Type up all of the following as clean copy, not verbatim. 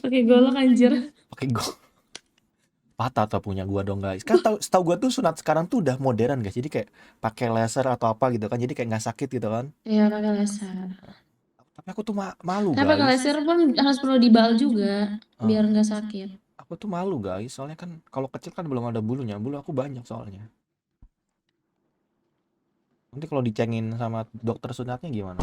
Pakai golok anjir. Pakai patah atau punya gua dong guys. Kan setahu gua tuh sunat sekarang tuh udah modern guys. Jadi kayak pakai laser atau apa gitu kan. Jadi kayak nggak sakit gitu kan. Ya pakai laser. Tapi aku tuh malu Tapi pakai guys. laser pun harus perlu dibal juga Eh, biar nggak sakit. aku tuh malu guys. Soalnya kan kalau kecil kan belum ada bulunya. Bulu aku banyak soalnya. Nanti kalau dicengin sama dokter sunatnya gimana?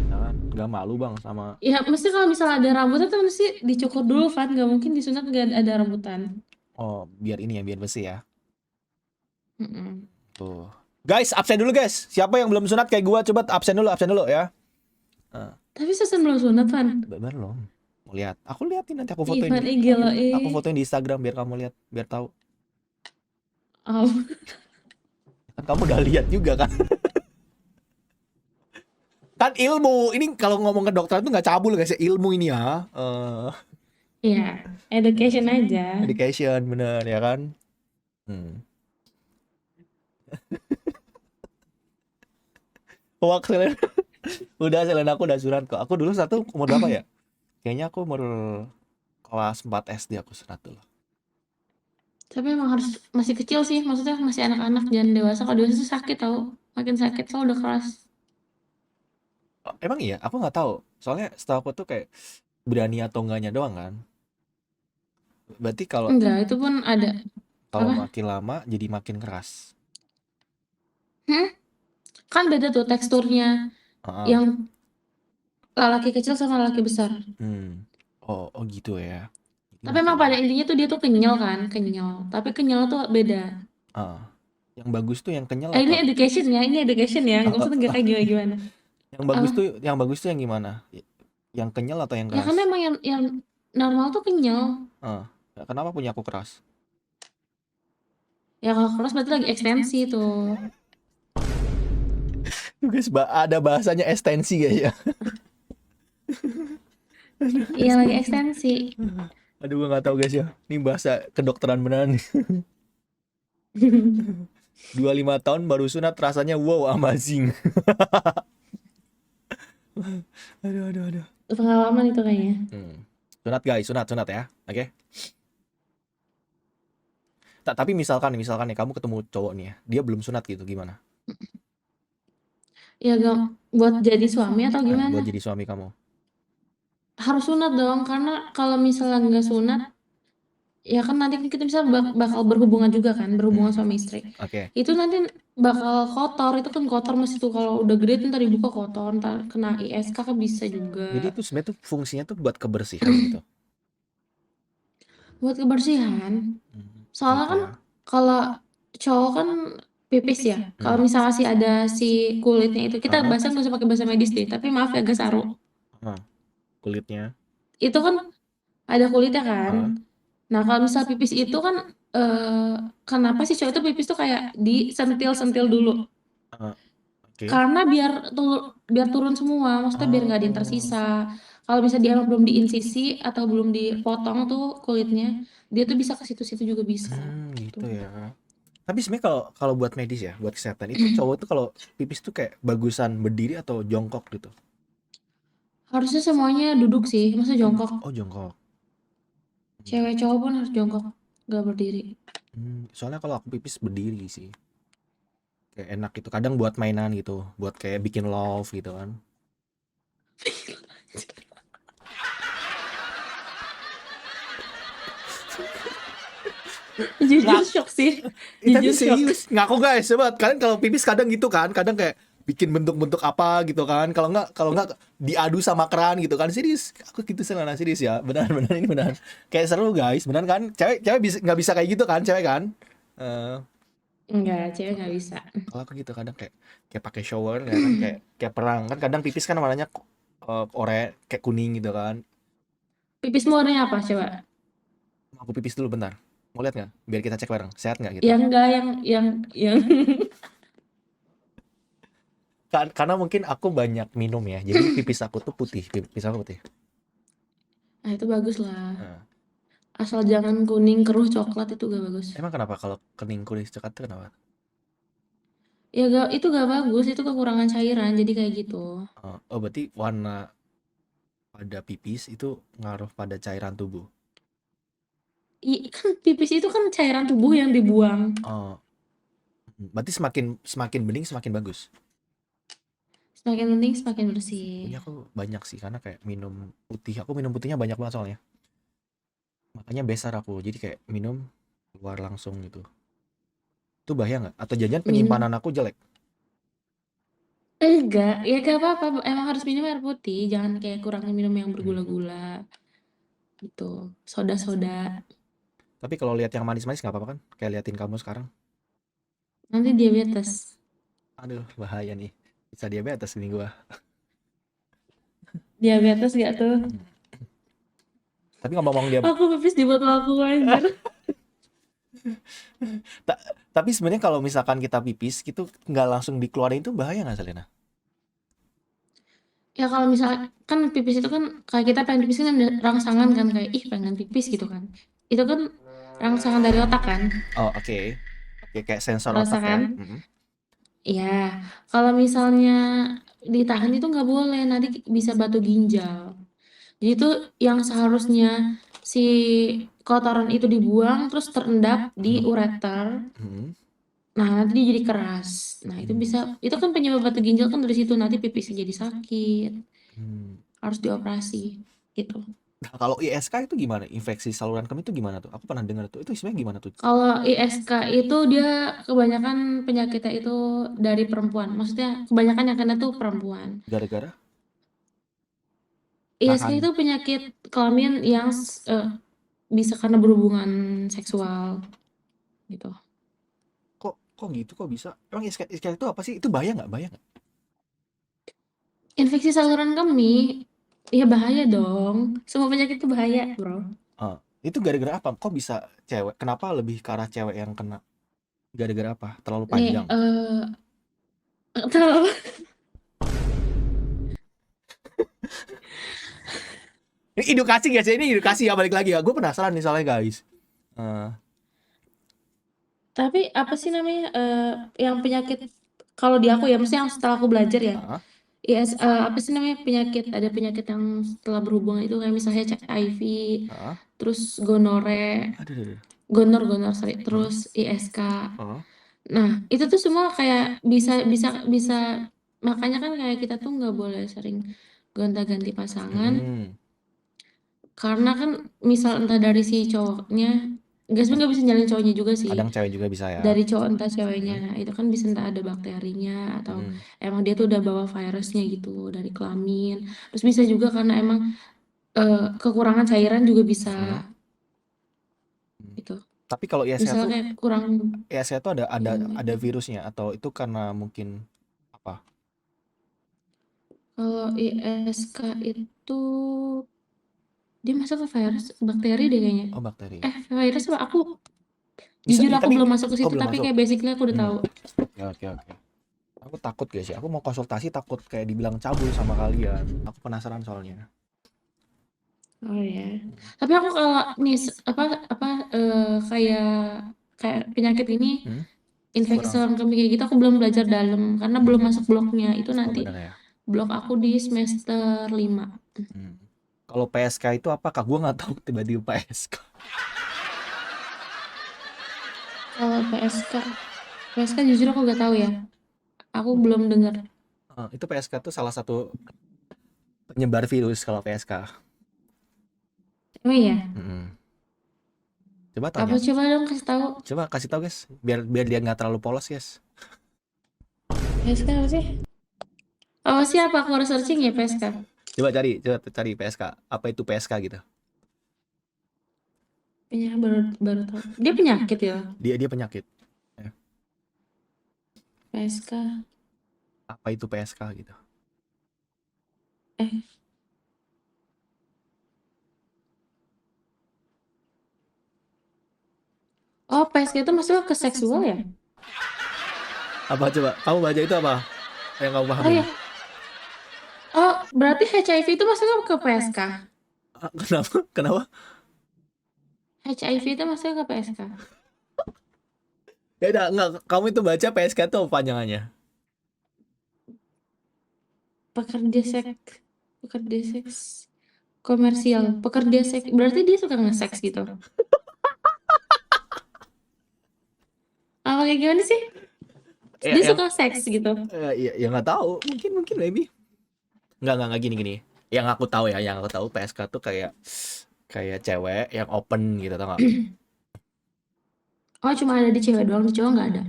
Ya kan? Gak malu bang sama. Ya mesti kalau misalnya ada rambutnya tuh mesti dicukur dulu Van, nggak mungkin disunat nggak ada rambutan. Oh biar ini ya biar bersih ya. Mm-mm. Tuh. Guys absen dulu guys. Siapa yang belum sunat kayak gua coba absen dulu ya. Eh, Tapi Susan belum sunat Van. belum. Mau lihat? Aku liatin nanti aku Ih fotoin. Van, Aku gila aku fotoin di Instagram biar kamu lihat, biar tahu. Oh. Kan kamu udah lihat juga kan? Kan ilmu. Ini kalau ngomong ke dokter itu nggak cabul guys ya, ilmu ini ya. Iya, education aja. Education bener ya kan? Hmm. Wah, Selena. Udah Selena aku udah sunat kok. Aku dulu satu umur berapa ya? Kayaknya aku umur kelas 4 SD aku sunat dulu. Tapi emang harus masih kecil sih, maksudnya masih anak-anak, jangan dewasa. Kalau dewasa tuh sakit tau, makin sakit kalau udah keras. Oh, emang iya? Aku nggak tahu. Soalnya setahu aku tuh kayak berani atau enggaknya doang kan. Berarti kalau Enggak, itu pun ada. kalau Apa? makin lama jadi makin keras. Hmm? Kan beda tuh teksturnya Heeh. yang lelaki kecil sama lelaki besar. Hmm. Oh, oh gitu ya. Jadi Tapi makin emang pada lama. intinya tuh dia tuh kenyal kan, kenyal. Tapi kenyal tuh beda. Ah. Yang bagus tuh yang kenyal Ini atau education ya, ini education ya. ah, Maksudnya nggak kayak gimana-gimana. Apa? yang bagus tuh yang gimana? Yang kenyal atau yang Ya karena keras? emang yang normal tuh kenyal. Ah. Kenapa punya aku keras? Ya kalau keras berarti lagi ekstensi tuh. Tuh guys, ada bahasanya ekstensi guys ya. Iya lagi ekstensi. Aduh, gua nggak tahu guys ya. Ini bahasa kedokteran beneran nih. 25 tahun baru sunat rasanya wow amazing. Aduh. Pengalaman itu kayaknya. Hmm. Sunat guys, sunat ya. Oke. Tapi misalkan nih kamu ketemu cowok nih ya, dia belum sunat gitu gimana? Ya gak buat jadi suami atau gimana? Buat jadi suami kamu. Harus sunat dong, karena kalau misalnya nggak sunat, ya kan nanti kan kita bisa bakal berhubungan juga kan, berhubungan Hmm. suami istri. Oke. Itu nanti bakal kotor, itu kan kotor mesti tuh kalau udah gede tuh ntar dibuka kotor, ntar kena ISK kan bisa juga. Jadi itu sebenarnya tuh fungsinya tuh buat kebersihan gitu. Buat kebersihan. Soalnya Gitu kan ya. kalau cowok kan pipis ya. Kalau misalnya masih ada si kulitnya itu, kita Heeh. bahasa nggak usah pakai bahasa medis deh. Tapi maaf ya agak saru. Heeh. Kulitnya. Itu kan ada kulitnya kan. Heeh. Nah kalau misal pipis itu kan, eh kenapa sih cowok itu pipis tuh kayak disentil-sentil dulu? Heeh. Oke. Karena biar turun semua, maksudnya biar nggak ada yang Oh. tersisa. Kalau misalnya dia emang belum diinsisi atau belum dipotong tuh kulitnya, dia tuh bisa ke situ-situ juga bisa. Gitu. Gitu ya. Tapi sebenarnya kalau kalau buat medis ya, buat kesehatan itu cowok tuh kalau pipis tuh kayak bagusan berdiri atau jongkok gitu. Harusnya semuanya duduk sih, masa jongkok? Oh, jongkok. Cewek cowok pun harus jongkok, nggak berdiri. Soalnya kalau aku pipis berdiri sih. Kayak enak gitu. Kadang buat mainan gitu, buat kayak bikin love gitu kan. Jujur Nggak, shock sih, tapi jujur shock. serius. Ngaku guys, coba kalian kalau pipis kadang gitu kan, kadang kayak bikin bentuk-bentuk apa gitu kan. Kalau nggak diadu sama keran gitu kan. Serius. Aku gitu selana serius ya. Benar ini benar. Kayak seru guys, benar kan? Cewek cewek bisa nggak bisa kayak gitu kan, cewek kan? Eh, Enggak, cewek nggak bisa. kalau aku gitu kadang kayak kayak pakai shower ya kan kayak perang kan kadang pipis kan warnanya kayak kuning gitu kan. Pipismu warnanya apa coba? Aku pipis dulu bentar. Mau lihat nggak? Biar kita cek bareng. Sehat nggak gitu? Yang enggak, yang Karena mungkin aku banyak minum ya. Jadi pipis aku tuh putih. Pipis aku putih. Nah itu bagus lah. Nah, Asal jangan kuning keruh coklat itu gak bagus. emang kenapa kalau kening kuning cekat tuh kenapa? Ya gak, itu gak bagus, itu kekurangan cairan jadi kayak gitu. Oh berarti warna pada pipis itu ngaruh pada cairan tubuh. Kan pipis itu kan cairan tubuh yang dibuang. Oh, berarti semakin semakin bening semakin bagus. Semakin penting semakin bersih. Punya aku banyak sih karena kayak minum putih. Aku minum putihnya banyak banget soalnya. Makanya besar aku. Jadi kayak minum keluar langsung gitu. Itu bahaya nggak? Atau jangan Minum. penyimpanan aku jelek? Enggak, ya gak apa-apa. Emang harus minum air putih. Jangan kayak kurangin minum yang Hmm. bergula-gula gitu. Soda-soda. Tapi kalau lihat yang manis-manis nggak apa-apa kan? Kayak liatin kamu sekarang. Nanti diabetes. Aduh, bahaya nih. Bisa diabetes nih gua. Diabetes gak tuh? Tapi ngomong-ngomong dia, Aku pipis di botol aku anjir. tapi sebenarnya kalau misalkan kita pipis gitu nggak langsung dikeluarin itu bahaya nggak Selena? Ya kalau misalnya kan pipis itu kan kayak kita pengen pipis kan ada rangsangan kan kayak ih pengen pipis gitu kan. Itu kan rangsangan dari otak kan. Oh, oke. Oke, kayak sensor Ngerasa otak ya. kan? Mm-mm. Iya. Kalau misalnya ditahan itu nggak boleh nanti bisa batu ginjal. Jadi itu yang seharusnya si kotoran itu dibuang terus terendap di Mm-mm. ureter. Mm-mm. Nah, nanti dia jadi keras. Nah, itu bisa itu kan penyebab batu ginjal kan dari situ nanti pipisnya jadi sakit. Hmm. Harus dioperasi gitu. Nah, kalau ISK itu gimana? Infeksi saluran kemih itu gimana tuh? Aku pernah dengar tuh. Itu sebenarnya gimana tuh? Kalau ISK itu dia kebanyakan penyakitnya itu dari perempuan. Maksudnya kebanyakan yang kena tuh perempuan. Gara-gara ISK nahan. itu penyakit kelamin yang bisa karena berhubungan seksual gitu. Kok gitu? Kok bisa? Emang ISK itu apa sih? Itu bahaya nggak? Bahaya nggak? Infeksi saluran kemih, ya bahaya dong. Semua penyakit itu bahaya, bro. Ah, itu gara-gara apa? Kok bisa cewek? Kenapa lebih ke arah cewek yang kena? Gara-gara apa? Terlalu Nih, panjang. tahu Ini edukasi guys, ya. Ini edukasi ya, balik lagi ya. Gue penasaran nih soalnya guys. Eh, tapi apa sih namanya yang penyakit kalau di aku ya, maksudnya yang setelah aku belajar ya. ah, Apa sih namanya penyakit? Ada penyakit yang setelah berhubungan itu kayak misalnya HIV, ah, terus gonore, aduh, aduh, aduh. gonor sorry, Hmm, terus ISK. ah, Nah, itu tuh semua kayak bisa makanya kan kayak kita tuh nggak boleh sering gonta-ganti pasangan hmm. karena kan misal entah dari si cowoknya nggak sebenarnya nggak bisa nyalain cowoknya juga sih Kadang cewek juga bisa ya. dari cowok entah ceweknya. Hmm, Nah, itu kan bisa entah ada bakterinya atau hmm, emang dia tuh udah bawa virusnya gitu dari kelamin. Terus bisa juga karena emang kekurangan cairan juga bisa hmm, hmm. gitu. Tapi kalau ISK Misalnya tuh, kayak kurang ISK tuh ada ini. ada virusnya atau itu karena mungkin apa? Kalau ISK itu dia masuk ke virus, bakteri deh kayaknya. Oh, bakteri. Virus apa? Bisa, Jujur aku tapi belum masuk ke oh situ, belum tapi masuk. kayak basically aku udah Hmm. tahu. Oke, oke, oke. Aku takut guys ya. Aku mau konsultasi takut kayak dibilang cabul sama kalian. Aku penasaran soalnya. Oh ya. Tapi aku kalau nih apa kayak kayak penyakit ini Hmm? infeksi Kurang. saluran kemih kayak gitu aku belum belajar dalam karena belum masuk bloknya. Itu Oh, nanti benar ya. blok aku di semester 5. Hmm. Kalau PSK itu apakah? Gue nggak tahu tiba-tiba PSK. Kalau PSK jujur aku gak tahu ya. Aku belum dengar. Itu PSK tuh salah satu penyebar virus kalau PSK. Emang ya? Mm-mm. Coba Apa tanya. coba dong kasih tahu. Coba kasih tahu guys. Biar biar dia nggak terlalu polos guys. PSK apa sih? Apa sih apa aku harus searching ya PSK? Coba cari PSK. Apa itu PSK gitu? Penyakit baru tahu. Dia penyakit ya? Dia penyakit. Ya. PSK. Apa itu PSK gitu? Eh, oh PSK itu masuk ke seksual ya? Apa coba? Kamu baca itu apa? Yang kamu Oh pahami? ya. Oh, berarti HIV itu masuk ke PSK. Kenapa? Kenapa? HIV itu masuk ke PSK. Ya udah, enggak. Kamu itu baca PSK itu apa panjangannya? Pekerja seks. Pekerja seks. Komersial, pekerja seks. Berarti dia suka nge-seks gitu. Apa kayak gimana sih? Ya Dia yang suka seks gitu. ya nggak tahu, mungkin mungkin maybe. Nggak gini gini. Yang aku tahu ya, yang aku tahu PSK tuh kayak kayak cewek yang open gitu, tau nggak? Oh, cuma ada di cewek doang, di cowok nggak ada.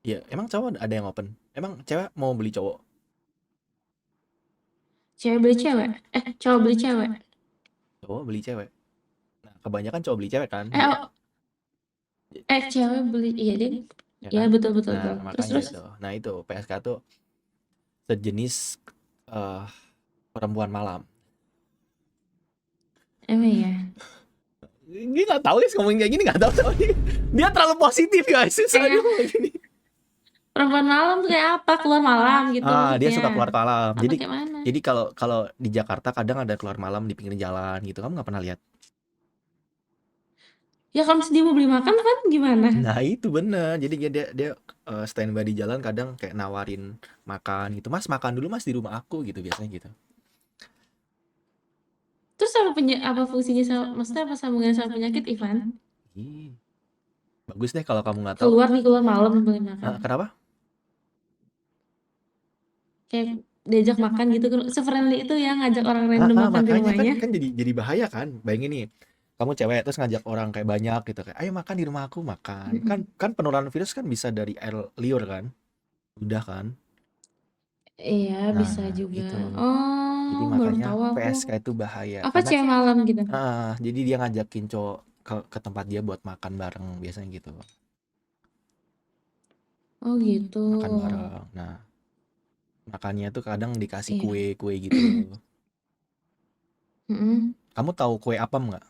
Ya emang cowok ada yang open? Emang cewek mau beli cowok? Cewek beli cewek. Cowok beli cewek. Cowok beli cewek. Nah, kebanyakan cowok beli cewek kan? Oh, cewek beli, iya deh. Ya Ya kan? betul betul Nah, betul. Terus makanya terus. itu. Nah, itu PSK tuh sejenis eh, perempuan malam. Emang ya. Dia nggak tahu ya ngomongin kayak gini, nggak tahu sama dia. Dia terlalu positif guys. Susah dia Eh, ngomong kayak gini. perempuan malam tuh kayak apa? Keluar malam gitu Dia maksudnya. suka keluar malam. Apa kayak mana? Jadi kalau kalau di Jakarta kadang ada keluar malam di pinggir jalan gitu. Kamu nggak pernah lihat? Ya kalau misalnya dia mau beli makan kan gimana? Nah, itu bener. Jadi dia standby di jalan kadang kayak nawarin makan gitu. Mas, makan dulu Mas di rumah aku gitu biasanya gitu. Terus apa fungsinya sama, maksudnya apa sambungannya sama penyakit, Ivan? Ih, bagus deh kalau kamu nggak tahu. Keluar malam beli makan. Kenapa? Kayak diajak makan gitu kan. Se-friendly itu ya ngajak orang random makan di Makanya kan rumahnya. kan jadi bahaya kan. Bayangin nih, kamu cewek terus ngajak orang kayak banyak gitu kayak, "Ayo makan di rumah aku, makan." Kan Mm-mm. kan penularan virus kan bisa dari air liur kan? Udah kan? Iya, bisa Nah, juga. itu. Jadi Oh, baru makanya tahu aku. PSK itu bahaya Apa karena cewek malam gitu? jadi dia ngajakin cowok ke tempat dia buat makan bareng biasanya gitu. Oh gitu. Makan bareng. Nah, makannya tuh kadang dikasih Iya. kue-kue gitu. Mm-mm. Kamu tahu kue apem nggak?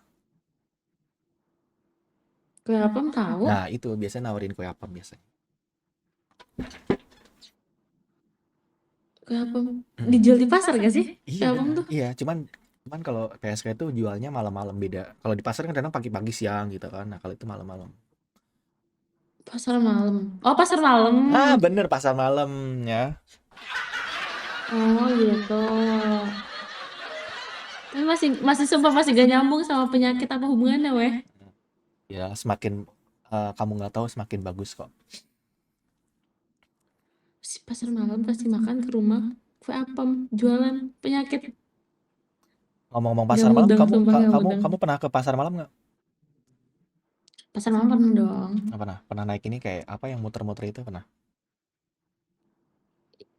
Kue apem tahu? Nah, itu biasanya nawarin kue apem biasanya. Kue apem Mm. dijual di pasar gak sih? Iya Kue apem benar. tuh Iya, cuman cuman kalau PSK itu jualnya malam-malam beda. Kalau di pasar kan kadang pagi-pagi siang gitu kan. Nah, kalau itu malam-malam. pasar malam. Oh, pasar malam. Bener pasar malam ya. Oh gitu. Tapi masih masih sumpah masih gak nyambung sama penyakit apa hubungannya, weh? Ya, semakin kamu nggak tahu semakin bagus kok. Si pasar malam kasih makan ke rumah kue apem jualan penyakit. Ngomong-ngomong Gak pasar malam, mudeng, kamu sumpah gak kamu mudeng. kamu pernah ke pasar malam nggak? Pasar malam pernah dong. Nggak pernah. Pernah naik ini kayak apa yang muter-muter itu pernah?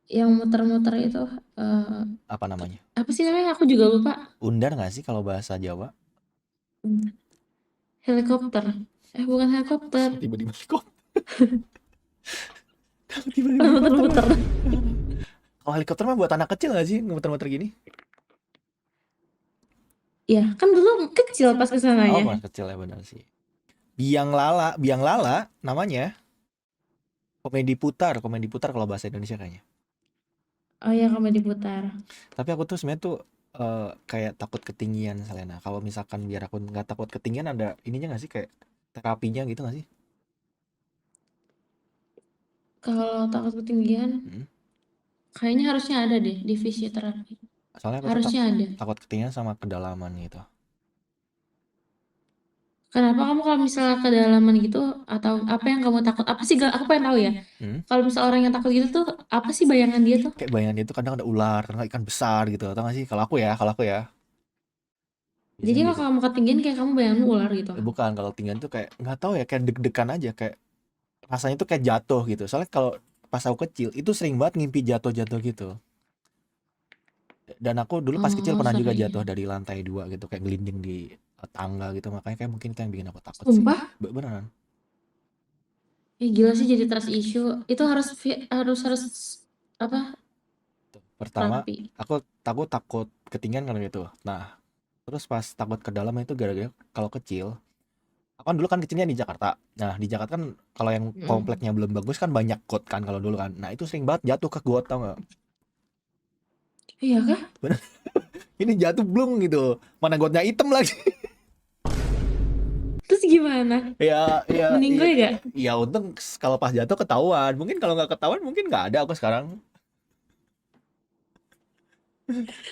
Yang muter-muter itu eh Apa namanya? apa sih namanya? Aku juga lupa. Undar nggak sih kalau bahasa Jawa? Helikopter. Bukan helikopter. Tiba-tiba helikopter. Tiba-tiba helikopter. Muter-muter. Kalau helikopter mah buat anak kecil nggak sih muter-muter gini? Ya, kan dulu kecil pas Oh, kesananya. pas kecil ya benar sih. Biang Lala namanya. Komedi putar kalau bahasa Indonesia kayaknya. Oh ya, kamu diputar. Tapi aku tuh sebenarnya tuh kayak takut ketinggian Selena. Kalau misalkan biar aku nggak takut ketinggian ada ininya nggak sih kayak terapinya gitu nggak sih? Kalau takut ketinggian, Mm. kayaknya harusnya ada deh di fisioterapi. Soalnya aku tuh Harusnya ada. takut ketinggian sama kedalaman gitu. Kenapa kamu kalau misalnya kedalaman gitu atau apa yang kamu takut? Apa sih aku pengen tahu ya. Hmm? Kalau misalnya orang yang takut gitu tuh apa sih bayangan dia tuh? Kayak bayangan itu kadang ada ular, kadang ikan besar gitu. Atau nggak sih? Kalau aku ya. Jadi Biasanya kalau gitu. kamu ketinggian kayak kamu bayangan ular gitu. Bukan, kalau ketinggian tuh kayak nggak tahu ya, kayak deg-degan aja, kayak rasanya tuh kayak jatuh gitu. Soalnya kalau pas aku kecil itu sering banget ngimpi jatuh-jatuh gitu. Dan aku dulu pas kecil Oh, pernah juga sering. jatuh dari lantai 2 gitu, kayak gelinding di tangga gitu. Makanya kayak mungkin itu yang bikin aku takut sih. Sumpah? Beneran. Gila sih jadi trust issue. Itu harus apa? Pertama, Terapi. aku takut ketinggian karena gitu. Nah, terus pas takut ke dalam itu gara-gara kalau kecil, aku kan dulu kan kecilnya di Jakarta. Nah, di Jakarta kan kalau yang Mm. kompleknya belum bagus kan banyak got kan kalau dulu kan. Nah, itu sering banget jatuh ke got, tau nggak? Iya kah? Bener, ini jatuh blung gitu. Mana gotnya hitam lagi. Terus gimana? Ya, Meninggal gak? ya untung kalau pas jatuh ketahuan. Mungkin kalau nggak ketahuan mungkin nggak ada aku sekarang.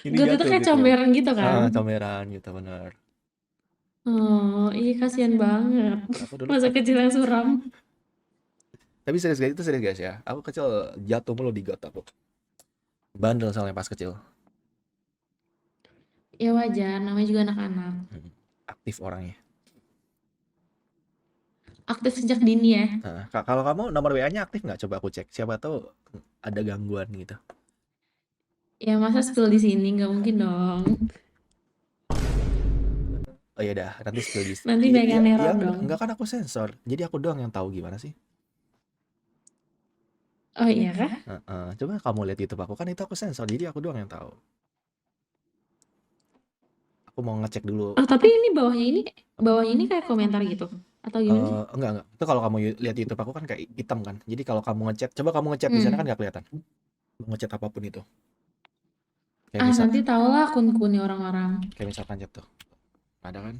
Ini Got itu jatuh kayak gitu. comberan gitu kan. Comberan gitu bener. Oh iya kasihan banget. Aku dulu Masa kecil yang suram. tapi serius guys, itu serius guys ya. Aku kecil jatuh mulu di got aku. Bandel soalnya pas kecil. Ya wajar, namanya juga anak-anak. Hmm, aktif orangnya. Aktif sejak dini ya. Nah, kalau kamu nomor WA-nya aktif nggak? Coba aku cek. Siapa tahu ada gangguan gitu. Ya masa spill di sini nggak mungkin dong. Oh iya dah, nanti spill di. Nanti Iya, banyak iya, yang iya, neror dong. enggak kan aku sensor. Jadi aku doang yang tahu gimana sih? Oh iya kah? Coba kamu lihat YouTube aku kan itu aku sensor. Jadi aku doang yang tahu. Aku mau ngecek dulu. Oh tapi ini bawahnya ini kayak komentar gitu atau gimana sih? Enggak. Itu kalau kamu lihat YouTube aku kan kayak hitam kan. Jadi kalau kamu ngechat, coba kamu ngechat di sana kan Hmm. nggak kelihatan. Mau ngechat apapun itu. Kayak Ah misal, nanti tau lah akun-akunnya orang-orang. kayak misalkan chat tuh. Ada kan?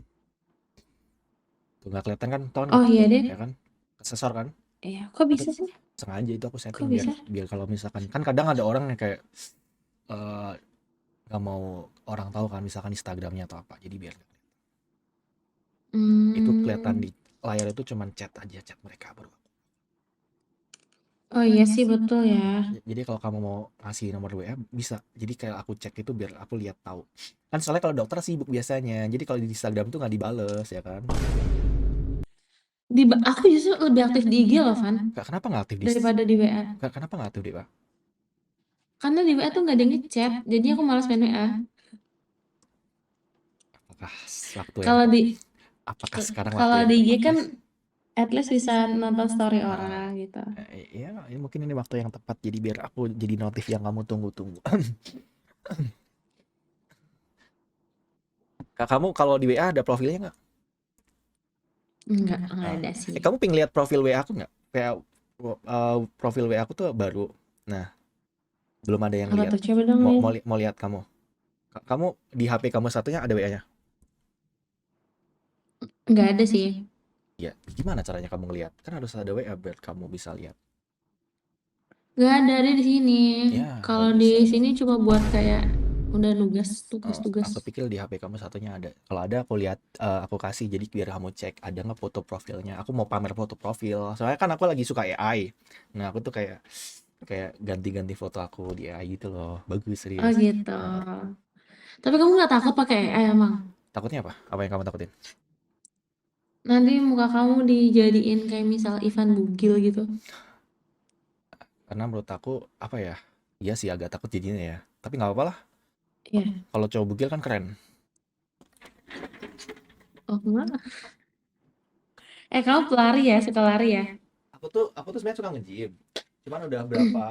Tuh nggak kelihatan kan? Tau kan Oh nggak? iya deh. Ya kan? Kesensor kan? Iya, kok Tapi bisa sih? sengaja itu aku Kok setting biar bisa? biar kalau misalkan kan kadang ada orang yang kayak eh, nggak mau orang tahu kan misalkan Instagramnya atau apa. Jadi biar itu kelihatan Hmm. di layar itu cuman chat aja chat mereka baru. Oh iya sih betul ya. Jadi kalau kamu mau ngasih nomor WA bisa. Jadi kayak aku cek itu biar aku lihat tahu. Kan soalnya kalau dokter sibuk biasanya. Jadi kalau di Instagram tuh nggak dibales ya kan. Aku justru lebih aktif di IG loh, Van, Kenapa nggak aktif di daripada di WA. kenapa nggak aktif di WA? Karena di WA tuh nggak ada yang ngechat, jadi aku malas main WA. Apakah waktu yang Kalau di apakah sekarang waktu kalau yang di IG tepat kan guys? at least bisa nonton story Nah, orang gitu. ya mungkin ini waktu yang tepat jadi biar aku jadi notif yang kamu tunggu-tunggu. Kamu kalau di WA ada profilnya nggak? Enggak Ah. ada sih. Kamu pengen lihat profil WA aku nggak? Kayak profil WA aku tuh baru. Nah, belum ada yang Apa lihat. tuh? Coba dong Mau lihat. mau lihat kamu. Kamu di HP kamu satunya ada WA-nya? Nggak ada sih. Ya, gimana caranya kamu ngelihat? Kan harus ada WA biar kamu bisa lihat. Nggak ada di sini. Ya, nggak Kalau di bisa sini dong. cuma buat kayak udah Oh, tugas-tugas. aku pikir di HP kamu satunya ada. Kalau ada aku lihat, aku kasih jadi biar kamu cek ada nggak foto profilnya. Aku mau pamer foto profil. Soalnya kan aku lagi suka AI. Nah, aku tuh kayak kayak ganti-ganti foto aku di AI gitu loh. Bagus Oh serius. gitu. Heeh. Tapi kamu nggak takut pakai AI emang? Takutnya apa? Apa yang kamu takutin? Nanti muka kamu dijadiin kayak misal Ivan Bugil gitu. Karena menurut aku apa ya? Iya sih agak takut jadinya ya. Tapi nggak apa-apa lah. Iya. Kalau cowok bugil kan keren. Oh enggak. Kamu pelari ya, suka lari ya? Aku tuh sebenarnya suka nge-gym. Cuman udah berapa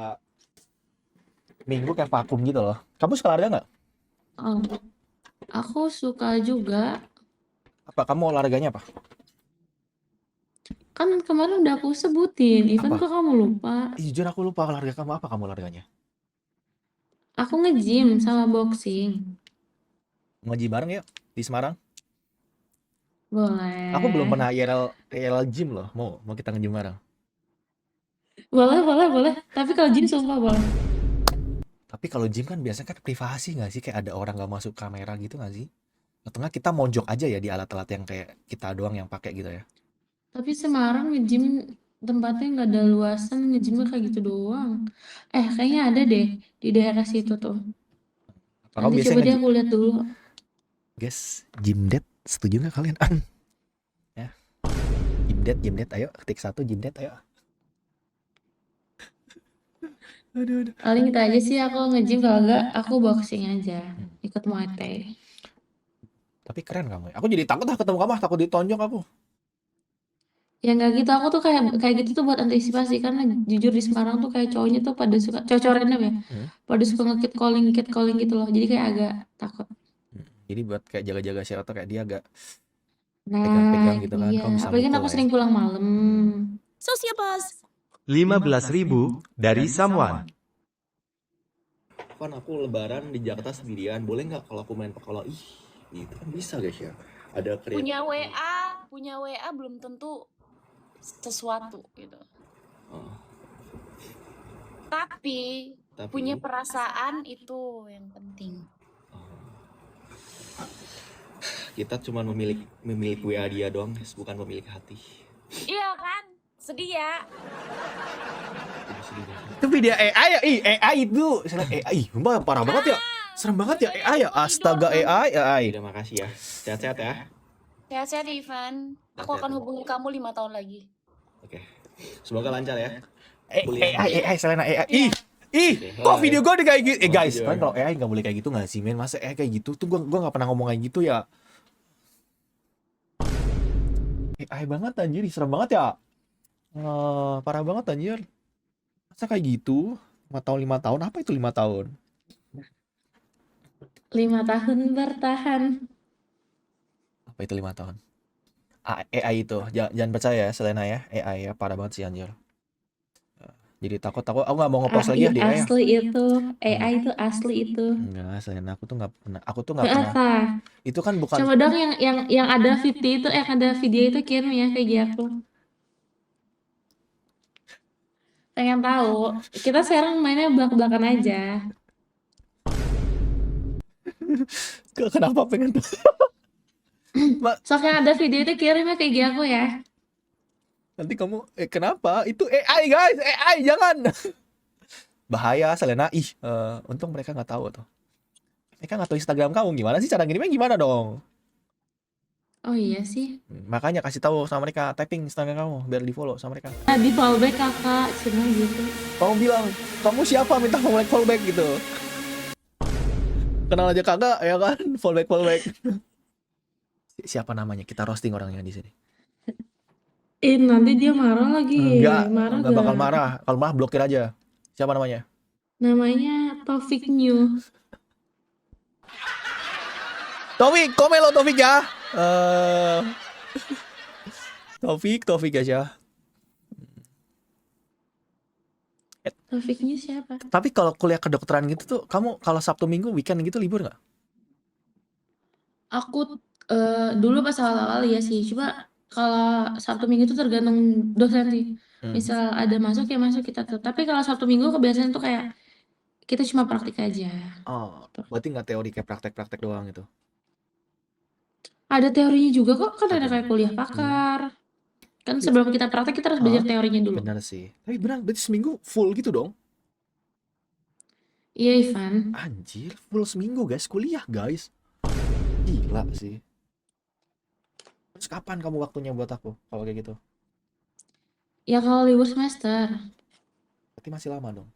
minggu kayak vakum gitu loh. Kamu suka olahraga nggak? Oh, aku suka juga. Apa kamu olahraganya apa? Kan kemarin udah aku sebutin. Ivan Apa? kok kamu lupa? Jujur aku lupa olahraga kamu apa kamu olahraganya? Aku nge-gym sama boxing. Nge-gym bareng yuk di Semarang. Aku belum Boleh. pernah IRL gym loh. Mau mau kita nge-gym bareng. Boleh, boleh, boleh. Tapi kalau gym sumpah boleh. Tapi kalau gym kan biasanya kan privasi nggak sih? Kayak ada orang nggak masuk kamera gitu nggak sih? Atau nggak kita mojok aja ya di alat-alat yang kayak kita doang yang pakai gitu ya? Tapi Semarang nge-gym tempatnya nggak ada luasan, nge-gymnya kayak gitu doang. Kayaknya ada deh di daerah situ tuh. Apa kamu Nanti biasanya coba deh nge-gym? aku lihat dulu. Guys, gym date setuju nggak kalian? Ya, gym date, ayo ketik satu gym date, ayo. Aduh. Paling itu aja sih aku nge-gym, kalau enggak aku boxing aja. Hmm. Ikut Muay Thai. Tapi keren kamu ya. Aku jadi takut lah ketemu kamu, takut ditonjok aku. Ya nggak gitu, aku tuh kayak kayak gitu tuh buat antisipasi, karena jujur di Semarang tuh kayak cowoknya tuh pada suka cowok random ya, Hmm. pada suka ngekit calling gitu loh, jadi kayak agak takut. Jadi buat kayak jaga-jaga siapa tuh kayak dia agak Nah pegang-pegang gitu kan. iya, Kamu bisa apalagi kan mukul aku lah ya. sering pulang malam. Sosiapos. 15.000 dari Samuan. Kan aku lebaran di Jakarta sendirian, boleh nggak kalau aku main Pakola? Ih, itu kan bisa guys ya. Ada Punya WA belum tentu sesuatu gitu. Oh. Tapi Tapi Punya perasaan itu yang penting. kita cuma memiliki WA dia doang, guys, bukan memiliki hati. Iya kan? Sedih ya. Itu sedih banget. Itu video AI ya, AI itu. AI, sumpah parah banget ya. Serem banget ya AI ya. Astaga AI. Terima kasih ya. Sehat-sehat ya. Sehat-sehat Ivan. Aku akan hubungi kamu 5 tahun lagi. Oke. Semoga lancar ya. AI Selena AI. Kok video gue kayak gitu? Guys, kan kalau AI nggak boleh kayak gitu nggak sih, men? Masa AI kayak gitu tuh gue nggak pernah ngomong kayak gitu ya. AI banget anjir, serem banget ya. Parah banget anjir. Masa kayak gitu? 5 tahun apa itu 5 tahun? 5 tahun bertahan. Apa itu 5 tahun? AI itu, jangan percaya ya Selena ya, AI ya, parah banget sih anjir. Jadi takut aku nggak mau ngepost lagi ya di AI. Asli itu. AI itu asli itu. Enggak, Selena, aku tuh nggak pernah. Apa? Itu kan bukan. Coba dong yang ada video itu, ada video itu kirim ya kayak gitu. Pengen tahu. Kita sekarang mainnya belak-belakan aja. Kenapa pengen tuh? Soalnya ada video itu kirimnya kayak gitu ya. Nanti kamu kenapa? Itu AI guys, AI jangan. Bahaya Selena. Untung mereka nggak tahu tuh. Mereka nggak tahu Instagram kamu, gimana sih cara ngirimnya, gimana dong? Oh iya sih. Makanya kasih tahu sama mereka, typing Instagram kamu biar di follow sama mereka. Di fallback kakak, cuma gitu. Kamu bilang, kamu siapa minta fallback gitu. Kenal aja kagak ya kan, fallback. Siapa namanya? Kita roasting orangnya di sini. Nanti dia marah lagi. Marah Enggak bakal marah. Kalau marah blokir aja. Siapa namanya? Namanya Taufik New. Taufik, komen lo Taufik ya. Taufik guys ya. Taufik New siapa? Tapi kalau kuliah kedokteran gitu tuh, kamu kalau Sabtu Minggu weekend gitu libur nggak? Aku dulu pas awal-awal ya sih. Coba kalau Sabtu Minggu itu tergantung dosen sih. Misal ada masuk ya masuk kita tetap. Tapi kalau Sabtu Minggu kebiasaan tuh kayak kita cuma praktik aja. Oh, berarti nggak teori kayak praktek-praktek doang gitu. Ada teorinya juga kok, kan ada kayak kuliah pakar. Kan sebelum kita praktek kita harus belajar teorinya dulu. Benar sih. Tapi benar, berarti seminggu full gitu dong? Iya Ivan. Anjir, full seminggu guys, kuliah guys. Gila sih. Terus kapan kamu waktunya buat aku kalau kayak gitu? Ya kalau libur semester Berarti masih lama dong.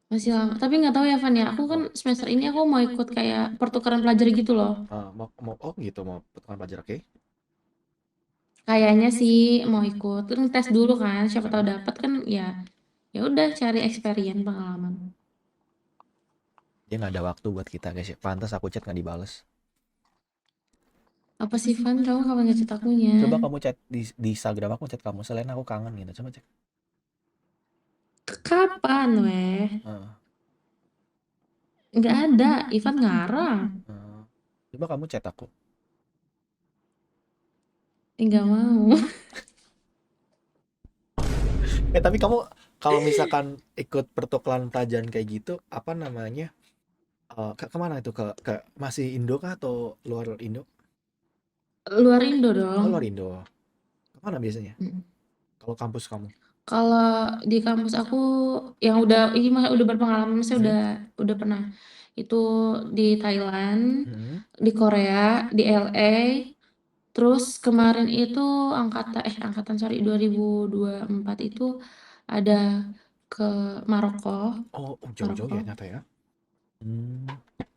masih lama. Tapi nggak tahu ya Van ya. Aku kan semester ini aku mau ikut kayak pertukaran pelajar gitu loh. Mau gitu, mau pertukaran pelajar, oke? Kayaknya sih mau ikut. Terus tes dulu kan. Siapa tahu dapat kan ya. Ya udah cari experience pengalaman. Dia nggak ada waktu buat kita guys ya. Pantas aku chat nggak dibales. Apa sih Van? Kamu kapan ngechat akunya? Coba kamu chat di Instagram aku, chat kamu Selena, aku kangen gitu. Coba cek. Kapan weh? Nggak ada. Ivan ngarang. Coba kamu chat aku. Nggak mau. Tapi kamu kalau misalkan ikut pertukaran pelajaran kayak gitu, apa namanya? Kemana itu? Ke masih Indo kah atau luar Indo? Luar Indo dong. Luar Indo. Kemana biasanya? Kalau kampus kamu? Kalau di kampus aku yang udah berpengalaman, maksudnya udah pernah itu di Thailand, di Korea, di LA. Terus kemarin itu angkatan 2024 itu ada ke Maroko. Oh, jauh-jauh ya nyata ya.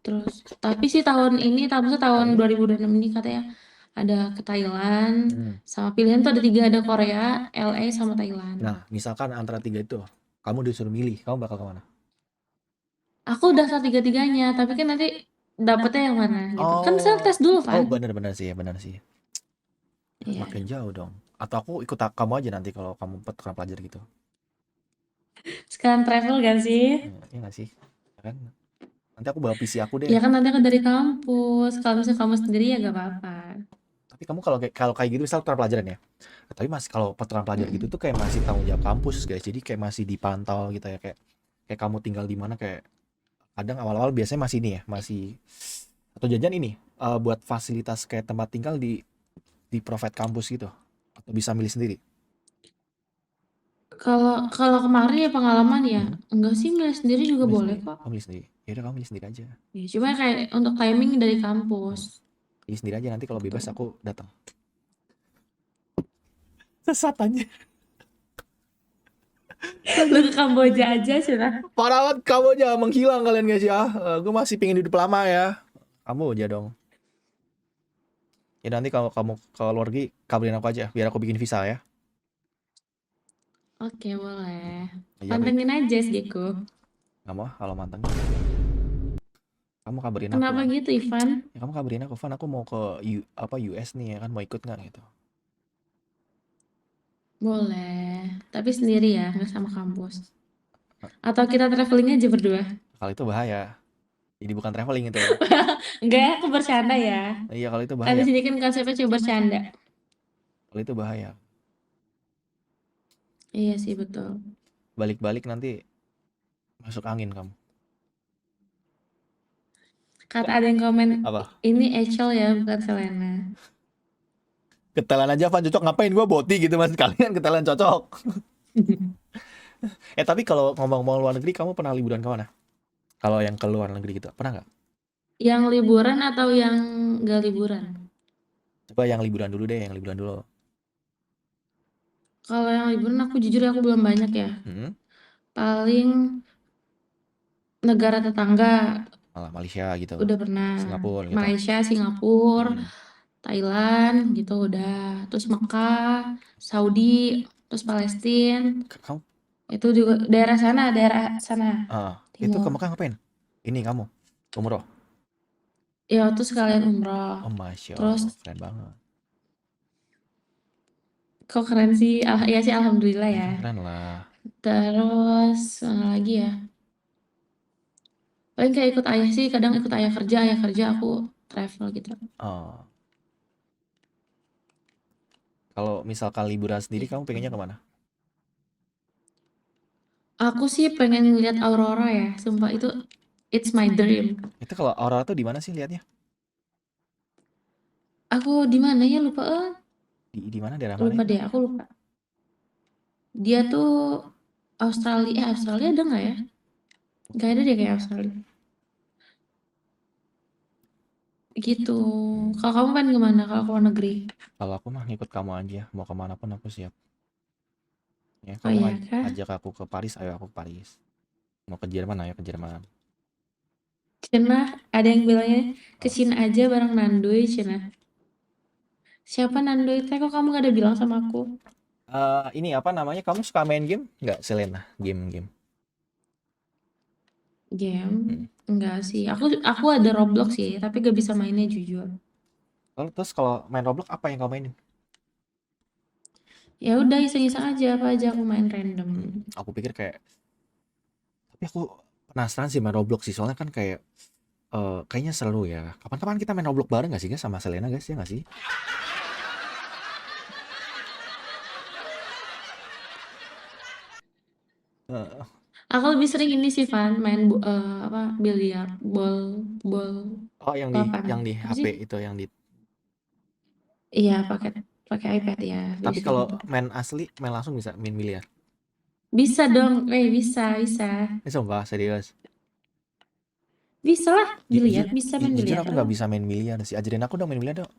Terus tapi sih tahun 2026 ini katanya ada ke Thailand, sama pilihan tuh ada 3, ada Korea, LA sama Thailand. Nah, misalkan antara 3 itu, kamu disuruh milih, kamu bakal kemana? Aku daftar 3-tiganya, tapi kan nanti dapetnya yang mana gitu. Kan bisa tes dulu kan? Oh, benar sih. Iya. Makin jauh dong. Atau aku ikut kamu aja nanti kalau kamu pertukaran pelajar gitu. Sekalian travel gak sih? Iya nggak sih? Kan? Nanti aku bawa PC aku deh. Ya kan nanti aku dari kampus. Kalau misalnya kamu sendiri ya gak apa-apa. Tapi kamu kalau kayak gitu misal pertukaran pelajaran ya. Tapi masih kalau pertukaran pelajar gitu tuh kayak masih tanggung jawab kampus guys. Jadi kayak masih dipantau gitu ya, kayak kayak kamu tinggal di mana, kayak kadang awal-awal biasanya masih ini ya, masih atau jajan ini buat fasilitas kayak tempat tinggal di provide kampus gitu, atau bisa milih sendiri. Kalau kalau kemarin ya pengalaman ya, enggak sih milih sendiri juga Milih boleh sendiri. kok. Kamu milih sendiri. Ya udah kamu milih sendiri aja. Ya, cuma kayak untuk timing dari kampus. Milih sendiri aja, nanti kalau bebas Betul. aku datang. Sesatannya. Lu ke Kamboja aja sudah. Parah banget, kamu aja menghilang kalian guys ya. Gue masih pengen hidup lama ya. Kamu aja dong. Ya nanti kalau kamu ke luar negeri, kabarin aku aja biar aku bikin visa ya. Oke, boleh. Ya, Pantengin aja Geko. nggak mau kalau mantan. Kamu kabarin aku. Kenapa gitu, Ivan? Ya kamu kabarin aku, Van, aku mau ke US nih ya kan, mau ikut nggak gitu. Boleh. Tapi sendiri ya, nggak sama kampus. Atau kita traveling aja berdua. Kalau itu bahaya. Jadi bukan traveling itu. Enggak, aku bercanda ya. Iya, kalau itu Kan bahaya. di sini kan konsepnya cuma bercanda. Kalau itu bahaya. Iya sih, betul. Balik-balik nanti masuk angin kamu. Kata ada yang komen, Apa? ini Echel ya, bukan Selena. Ketelan aja, Van, cocok ngapain gua boti gitu mas, kalian ketelan cocok. Tapi kalau ngomong-ngomong luar negeri, kamu pernah liburan kemana? Kalau yang ke luar negeri gitu, pernah nggak? Yang liburan atau yang gak liburan? Coba yang liburan dulu deh, yang liburan dulu. Kalau yang liburan aku jujur aku belum banyak ya. Paling negara tetangga Malah Malaysia gitu, udah pernah. Singapura gitu. Malaysia, Singapura, Thailand gitu udah. Terus Mekah, Saudi, terus Palestina. Kamu? Itu juga daerah sana. Itu ke Timur. Mekah ngapain? Ini kamu umroh? Ya terus sekalian umroh. Oh Masya Terus Allah, keren banget. kok keren sih? Ya sih alhamdulillah ya. Keren lah. Terus mana lagi ya? Paling kayak ikut ayah sih, kadang ikut ayah kerja aku travel gitu. Oh. Kalau misalkan liburan sendiri, kamu pengennya kemana? Aku sih pengen lihat aurora ya, sumpah itu it's my dream. Itu kalau aurora tuh di mana sih lihatnya? Aku di mana ya lupa Di mana, daerah mana lupa itu? deh, aku lupa. Dia tuh Australia ada nggak ya? Nggak ada deh kayak Australia. Gitu. Kalau kamu pengen kemana? Kalau ke luar negeri? Kalau aku mah ngikut kamu aja, mau kemana pun aku siap. Ya, Oh kamu iya kah? ajak aku ke Paris, ayo aku ke Paris. Mau ke Jerman, ayo ke Jerman. Cina, ada yang bilangnya ke Cina aja bareng Nandoy Cina. Siapa Nandoy teh? Kok kamu gak ada bilang sama aku? Ini apa namanya? Kamu suka main game? Nggak, Selena? Game. Game? Enggak sih. Aku ada Roblox sih, tapi gak bisa mainnya jujur. Terus kalau main Roblox apa yang kamu mainin? Ya udah iseng-iseng aja apa aja aku main random. Aku pikir kayak, tapi aku penasaran sih main Roblox sih, soalnya kan kayak kayaknya seru ya. Kapan-kapan kita main Roblox bareng gak sih guys sama Selena guys, ya gak sih? Aku lebih sering ini sih Van, main apa biliar, bol Oh yang papan. di Apa HP sih? itu yang di. Iya, pakai pakai iPad ya, Tapi bisa kalau gitu. main asli, main langsung bisa main miliar. Bisa dong, bisa. Sumpah serius. Bisa lah, biliar, Jujur, bisa main jujur biliar. aku nggak bisa main miliar sih. Ajarin aku dong main miliar dong.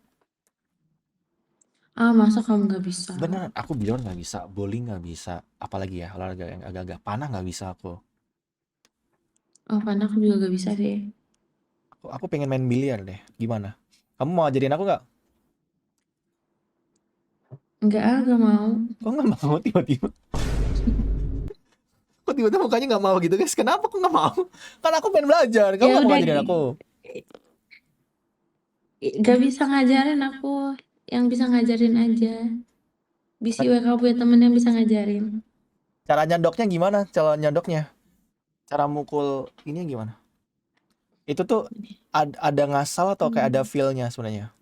Masa kamu nggak bisa? Beneran, aku biliar nggak bisa, bowling nggak bisa, apalagi ya olahraga yang agak-agak panah nggak bisa aku. Oh, karena aku juga nggak bisa sih. Aku pengen main biliar deh. Gimana? Kamu mau ajarin aku nggak? Nggak mau. Kok nggak mau tiba-tiba? Kok tiba-tiba mukanya nggak mau gitu guys? Kenapa kok nggak mau? Kan aku pengen belajar. Kamu Ya nggak mau udah, ngajarin aku? nggak bisa ngajarin aku. Yang bisa ngajarin aja. Bisa WK punya temen yang bisa ngajarin. Cara nyodoknya gimana? Cara nyodoknya? Cara mukul ini gimana? Itu tuh ada ngasal atau kayak ada feel-nya sebenarnya?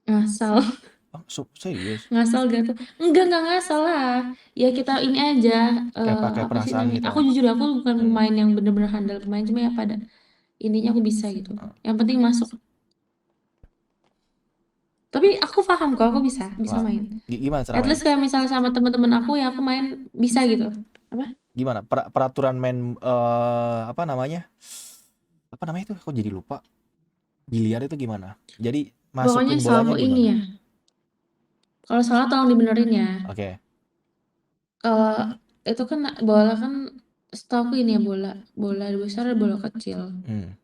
Ngasal. Oh, Serius. Ngasal gak tuh? Enggak ngasal lah. Ya kita ini aja, Kayak pakai apa sih perasaan namanya? gitu. Aku jujur aku bukan Hmm. pemain yang bener-bener handal pemain, cuma ya pada intinya aku bisa gitu. Yang penting masuk. Tapi aku paham kok, aku bisa Wah, main. gimana cara At main? least kayak misalnya sama teman-teman aku ya aku main bisa gitu. Apa? Gimana peraturan main apa namanya? Apa namanya itu? Kok jadi lupa. Biliar itu gimana? Jadi Pokoknya masukin bolanya selalu ini gimana? ya. Kalau salah tolong dibenerin ya. Oke. Kalau itu kan bola kan setahu aku ini ya bola besar bola kecil. Hmm.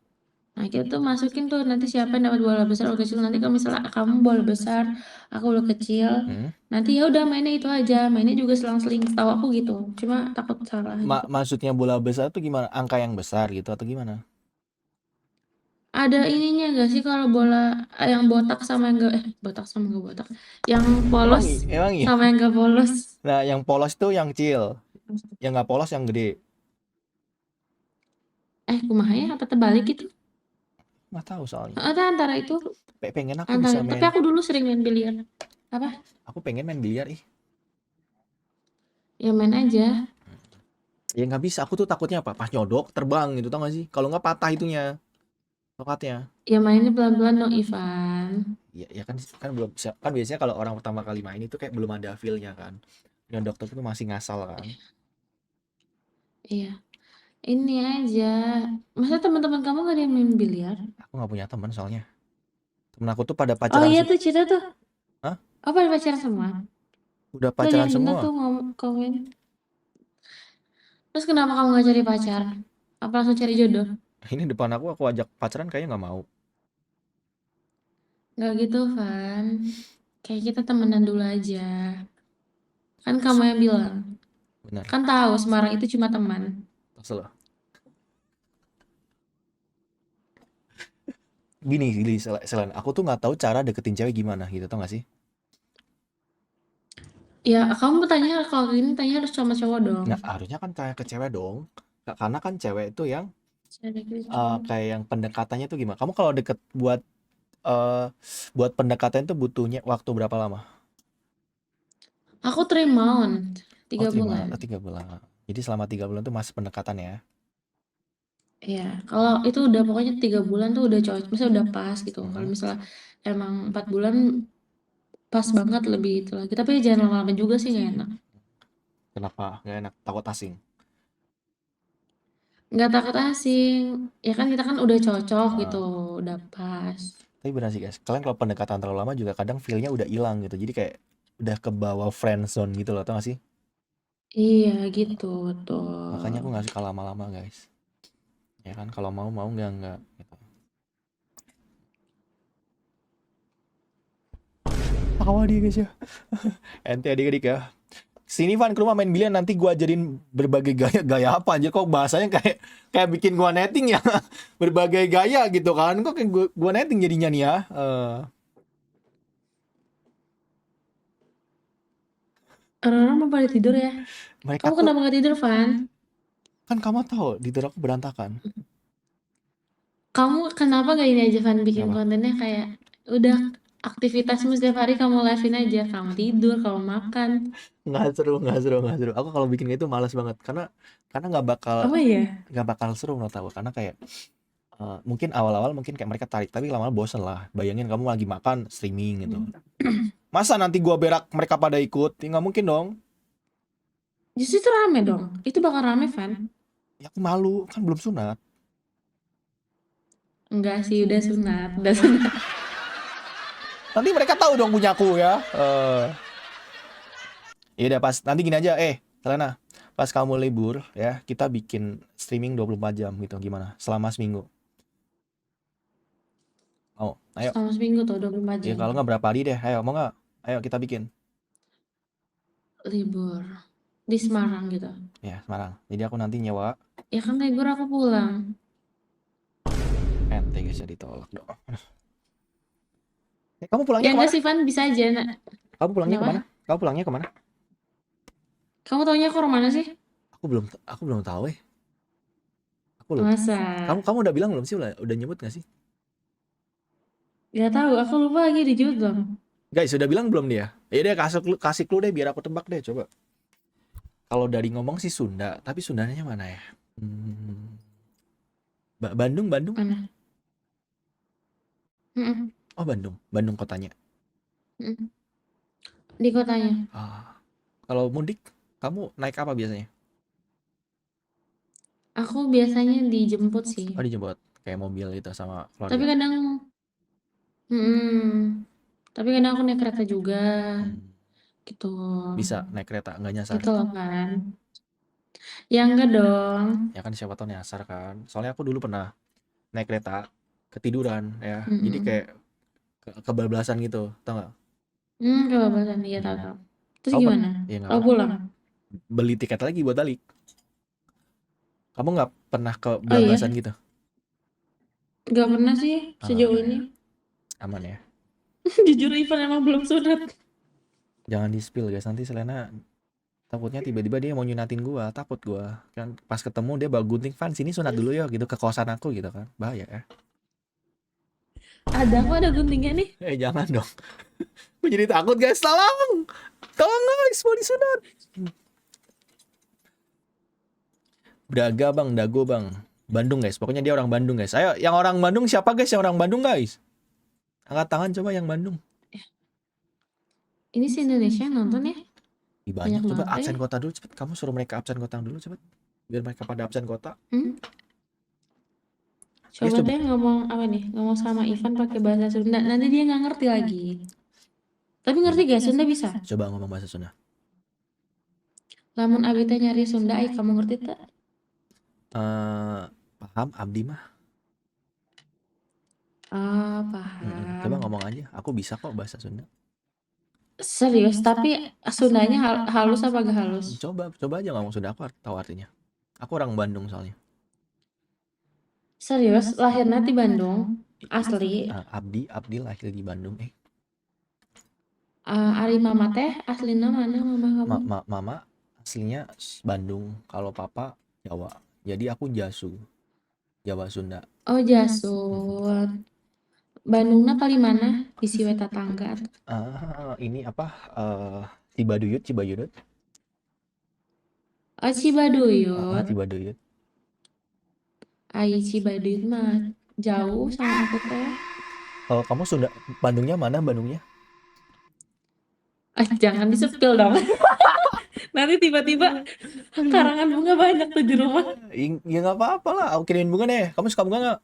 Nah kita tuh masukin tuh nanti siapa yang dapat bola besar bola kecil, nanti kalau misalnya kamu bola besar aku bola kecil, Hmm. nanti ya udah mainnya itu aja, mainnya juga selang-seling, setahu aku gitu, cuma takut salah gitu. Maksudnya bola besar tuh gimana? Angka yang besar gitu atau gimana? Ada ininya gak sih kalau bola yang botak sama yang gak botak sama gak botak, yang polos Emang iya. sama yang gak polos. Nah, yang polos tuh yang kecil, yang nggak polos yang gede. Kumaha ya apa terbalik gitu. Nggak tahu soalnya. Ada antara itu, Pengen aku bisa tapi main. aku dulu sering main biliar. Apa? Aku pengen main biliar ih. Ya main aja. Ya nggak bisa. Aku tuh takutnya apa? Pas nyodok terbang gitu tau gak sih? Kalau nggak patah itunya, tokatnya. Ya mainnya pelan-pelan dong Ivan. Ya kan kan belum bisa. Kan biasanya kalau orang pertama kali main itu kayak belum ada feel-nya kan. Nyodok tuh masih ngasal kan. Iya. Ini aja. Masa teman-teman kamu gak ada yang main biliar? Aku nggak punya teman soalnya. Temen aku tuh pada Oh pacaran iya tuh cerita tuh. Hah? Oh pada pacaran semua. Udah Tuh ada pacaran yang denger semua. tuh komen. Terus kenapa kamu gak cari pacar? Apa langsung cari jodoh? Ini depan aku ajak pacaran kayaknya nggak mau. Gak gitu Van. Kayak kita temenan dulu aja. Kan kamu yang bilang. Benar. Kan tahu Semarang itu cuma teman. Kesel. Gini selain aku tuh nggak tahu cara deketin cewek gimana gitu tau gak sih? Ya kamu bertanya kalau gini tanya harus sama cowok dong. Nah harusnya kan kayak ke cewek dong. Karena kan cewek itu yang kayak yang pendekatannya tuh gimana? Kamu kalau deket buat pendekatan itu butuhnya waktu berapa lama? Aku 3 month. 3 bulan. 3 bulan. Jadi selama 3 bulan tuh masih pendekatan ya. Iya, kalau itu udah pokoknya 3 bulan tuh udah cocok, misalnya udah pas gitu. Kalau Mhm. misalnya emang 4 bulan pas banget lebih itu lagi. Tapi jangan lama-lama juga sih nggak enak. Kenapa nggak enak? Takut asing. Nggak takut asing. Ya kan kita kan udah cocok gitu, Ah. udah pas. Tapi benar sih guys, kalian kalau pendekatan terlalu lama juga kadang feel-nya udah hilang gitu. Jadi kayak udah ke bawah friend zone gitu loh, tau gak sih? Iya gitu Makanya tuh. aku nggak suka lama-lama guys. Ya kan, kalau mau nggak gitu. Tawa dia guys ya. Ente adik-adik ya. Sini Van ke rumah main biliar, nanti gua ajarin berbagai gaya apa aja, kok bahasanya kayak bikin gua netting ya. Berbagai gaya gitu kan. Kok kayak gua netting jadinya nih ya. Orang-orang mau pada tidur ya. Mereka Kamu tuh kenapa nggak tidur, Van? kan kamu tahu tidur aku berantakan. Kamu kenapa gak ini aja, Van, bikin Kenapa? kontennya kayak udah aktivitasmu setiap hari kamu live-in aja. Kamu tidur, kamu makan. Nggak seru. Aku kalau bikin itu malas banget karena Apa ya? nggak bakal seru menurut aku, karena kayak mungkin awal-awal mungkin kayak mereka tarik, tapi lama-lama bosen lah. Bayangin kamu lagi makan streaming gitu. Masa nanti gua berak mereka pada ikut? Ya, nggak mungkin dong. Justru itu rame dong. Itu bakal rame, Van. Ya aku malu, kan belum sunat. Enggak sih, udah sunat. Udah sunat. Nanti mereka tahu dong punyaku ya. Ya udah pas nanti gini aja, Selena, pas kamu libur ya, kita bikin streaming 24 jam gitu, gimana? Selama seminggu. Mau? Ayo. Selama seminggu tuh, 24 Ya jam. kalau nggak berapa hari deh. Ayo, mau nggak? Ayo kita bikin. Libur. Di Semarang gitu. Ya, Semarang. Jadi aku nanti nyewa. Ya kan libur aku pulang. Ente guys, ya ditolak dong. Kamu pulangnya Ya enggak kemana? sih, Van, bisa aja. Nah, Kamu pulangnya kenapa? kemana? Kamu pulangnya kemana? Kamu taunya aku orang mana sih? Aku belum tahu. Aku lupa. Masa? Kamu udah bilang belum sih? Udah nyebut nggak sih? Gak tahu, aku lupa lagi di belum. Guys, sudah bilang belum dia? Ya deh kasih clue deh biar aku tebak deh coba. Kalau dari ngomong sih Sunda, tapi Sundanya mana ya? Hmm, Bandung, Bandung. Mana? Mm-mm, Oh, Bandung. Bandung kotanya. mm-mm. Di kotanya. Ah. Kalau mudik, kamu naik apa biasanya? Aku biasanya dijemput sih. Oh, dijemput kayak mobil gitu sama Tapi keluarga. kadang, tapi kadang aku naik kereta juga, Hmm, gitu. Bisa naik kereta, nggak nyasar. Gitu loh kan. Ya enggak dong. Ya kan siapa tahu nyasar kan. Soalnya aku dulu pernah naik kereta ketiduran ya. Jadi Mm-mm. kayak kebablasan gitu, tau nggak? Kebablasan. Iya tahu Hmm. tahu. Terus Kamu gimana? ya nggak Oh apa-apa. pulang. Beli tiket lagi buat balik. Kamu nggak pernah Oh iya, kebablasan gitu? nggak pernah sih Ah, sejauh ini. aman ya. Jujur Ivan emang belum sunat. Jangan di spill guys, nanti Selena takutnya tiba-tiba dia mau nyunatin gua, takut gua. Kan pas ketemu dia bawa gunting, "Van, sini sunat dulu ya," gitu ke kosan aku gitu kan. Bahaya ya. Ada kok ada guntingnya nih. Jangan dong. Gue jadi takut guys, tolong. Tolong guys, mau disunat. Braga bang, Dago bang. Bandung guys, pokoknya dia orang Bandung guys. Ayo, yang orang Bandung siapa guys? Yang orang Bandung guys? Angkat tangan coba yang Bandung. Ini si Indonesia yang nonton ya? Banyak, Banyak coba banget absen ya. kota dulu cepet. Kamu suruh mereka absen kota dulu cepet. Biar mereka pada absen kota. Hmm? Guys, Coba coba. deh ngomong apa nih? Ngomong sama Ivan pakai bahasa Sunda. Nanti dia nggak ngerti lagi. Tapi ngerti gak Sunda bisa? Coba ngomong bahasa Sunda. Lamun abi teh nyari Sunda, ai kamu ngerti tak? Paham Abdi mah. Ah, Coba paham. ngomong aja. Aku bisa kok bahasa Sunda. Serius, tapi Sundanya halus apa gak halus? Coba aja ngomong Sunda. Aku tahu artinya. Aku orang Bandung soalnya. Serius, lahirnya di Bandung, asli. Abdi lahir di Bandung. Ari mama teh aslina mana mama kamu? Mama aslinya Bandung. Kalau papa Jawa. Jadi aku Jasu. Jawa Sunda. Oh, Jasun. Bandungna paling mana? Bisi we tetangga. Ini apa? Cibaduyut, Cibayudut. Oh, Cibaduyut. Cibaduyut. Ai Cibaduyut mah jauh sama aku teh. Kalau kamu Sunda, Bandungnya mana Bandungnya? Jangan disepil dong. Nanti tiba-tiba karangan bunga banyak tuh di rumah. Ya nggak apa-apa lah. Aku kirimin bunga deh. Kamu suka bunga nggak?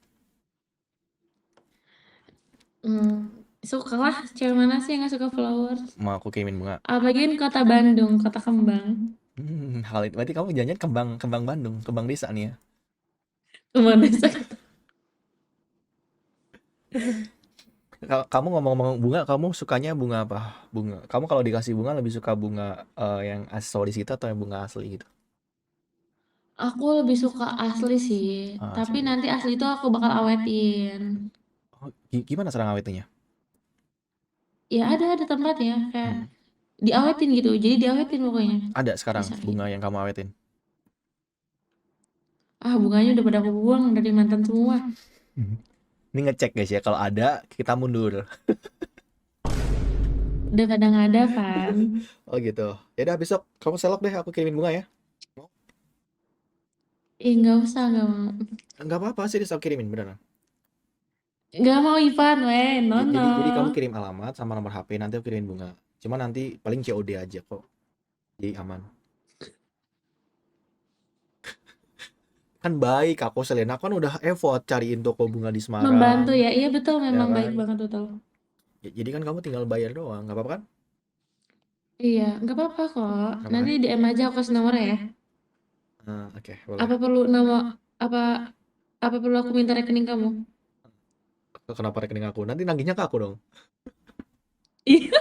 Suka lah. Cewek mana sih yang gak suka flowers? Mau aku kirimin bunga. Apalagi kota Bandung, kota kembang. Hal itu berarti kamu janjian kembang Bandung, kembang desa nih ya. Kemana sih? Kalau kamu ngomong-ngomong bunga, kamu sukanya bunga apa? Bunga. Kamu kalau dikasih bunga lebih suka bunga yang aksesoris gitu atau yang bunga asli gitu? Aku lebih suka asli sih. Tapi Asli. nanti asli itu aku bakal awetin. Oh, gimana cara ngawetnya? Ya ada tempat ya. Kayak Hmm. diawetin gitu. Jadi diawetin pokoknya. Ada sekarang Bisa bunga gitu. yang kamu awetin? Bunganya udah pada aku buang dari mantan semua. Ini ngecek guys ya, kalau ada kita mundur. Udah pada nggak ada, Van. Oh gitu. Ya udah besok kamu selok deh, aku kirimin bunga ya. Nggak usah, nggak mau. Enggak apa-apa sih, aku kirimin beneran. Nggak mau Ivan, weh, nono. Jadi kamu kirim alamat sama nomor HP, nanti aku kirimin bunga. Cuma nanti paling COD aja kok. Jadi aman. Kan baik, aku Selena kan udah effort cariin toko bunga di Semarang. Membantu ya, iya betul, memang kan? baik banget betul. Jadi kan kamu tinggal bayar doang, nggak apa-apa kan? Iya, nggak apa-apa kok. Nggak apa-apa Nanti kan? DM aja aku kasih nomornya ya. Oke, boleh. Apa perlu apa apa perlu aku minta rekening kamu? Kenapa rekening aku? Nanti nagihnya ke aku dong. Iya.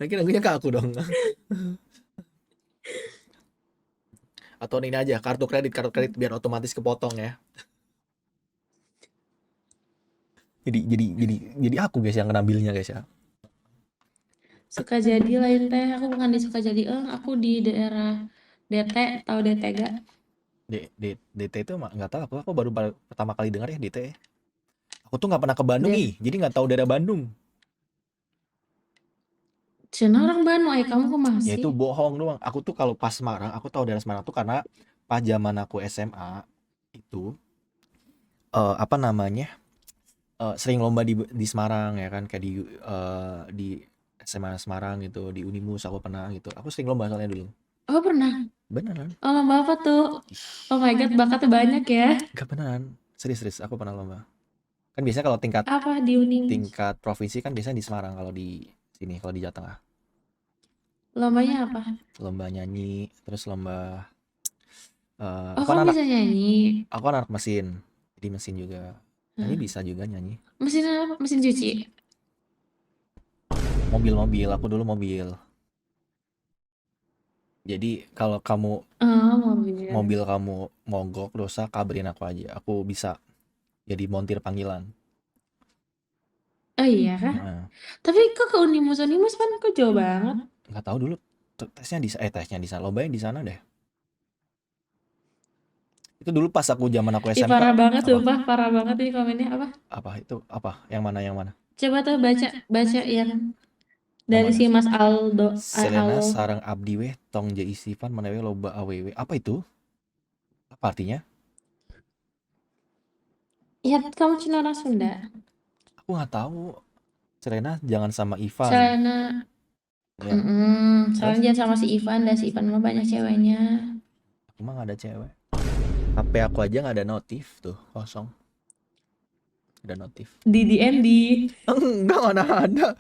Nanti nagihnya ke aku dong. Atau ini aja, kartu kredit biar otomatis kepotong ya. Jadi aku guys yang ngambilnya guys ya. Suka jadi lain teh, aku bukan di Sukajadi, aku di daerah DT, tahu DT gak? DT itu nggak tahu, aku baru pertama kali dengar ya DT. Aku tuh nggak pernah ke Bandung DT. jadi nggak tahu daerah Bandung. Cina orang Bandung, kamu kok Ya itu masih? bohong doang. Aku tuh kalau pas Semarang, aku tahu daerah Semarang tuh karena pas zaman aku SMA itu apa namanya? Sering lomba di Semarang ya kan kayak di SMA Semarang gitu, di Unimus aku pernah gitu. Aku sering lomba soalnya dulu. Oh pernah? Beneran. Oh lomba apa tuh? Oh my god, bakatnya banyak ya. Gak beneran. Serius aku pernah lomba. Kan biasanya kalau tingkat Apa di Unimus? tingkat provinsi kan biasanya di Semarang kalau di sini kalau di Jawa Tengah. Lombanya apa? Lomba nyanyi, terus lomba Oh aku kan kamu anak bisa nyanyi? aku kan anak mesin. Jadi mesin juga. Nyanyi Hah? bisa juga nyanyi. Mesin apa? Mesin cuci? Mobil-mobil, aku dulu mobil. Jadi kalau Oh mobil. mobil kamu mogok dosa kabarin aku aja. Aku bisa jadi montir panggilan. Oh iya kah? Heeh. Tapi kok ke Unimus? Unimus kan kok jauh banget. Nggak tahu dulu tesnya di sana, lombanya di sana deh. Itu dulu pas zaman aku Ih SMK. parah banget Apa? sumpah, parah banget ini komennya apa? Apa itu? Apa? Yang mana yang mana? Coba tuh baca baca yang Yang dari mana? si Mas Aldo Selena Alo. sarang abdi weh tong je isifan menewe loba awewe. Apa itu? Apa artinya? Ya kamu Cina orang Sunda. Aku nggak tahu. Selena jangan sama Ivan. Selena, Ya. Selena Terus jangan sama si Ivan, dan si Ivan mah banyak ceweknya. aku mah nggak ada cewek. HP aku aja nggak ada notif tuh kosong. Ada notif. Di DND. Enggak mana ada.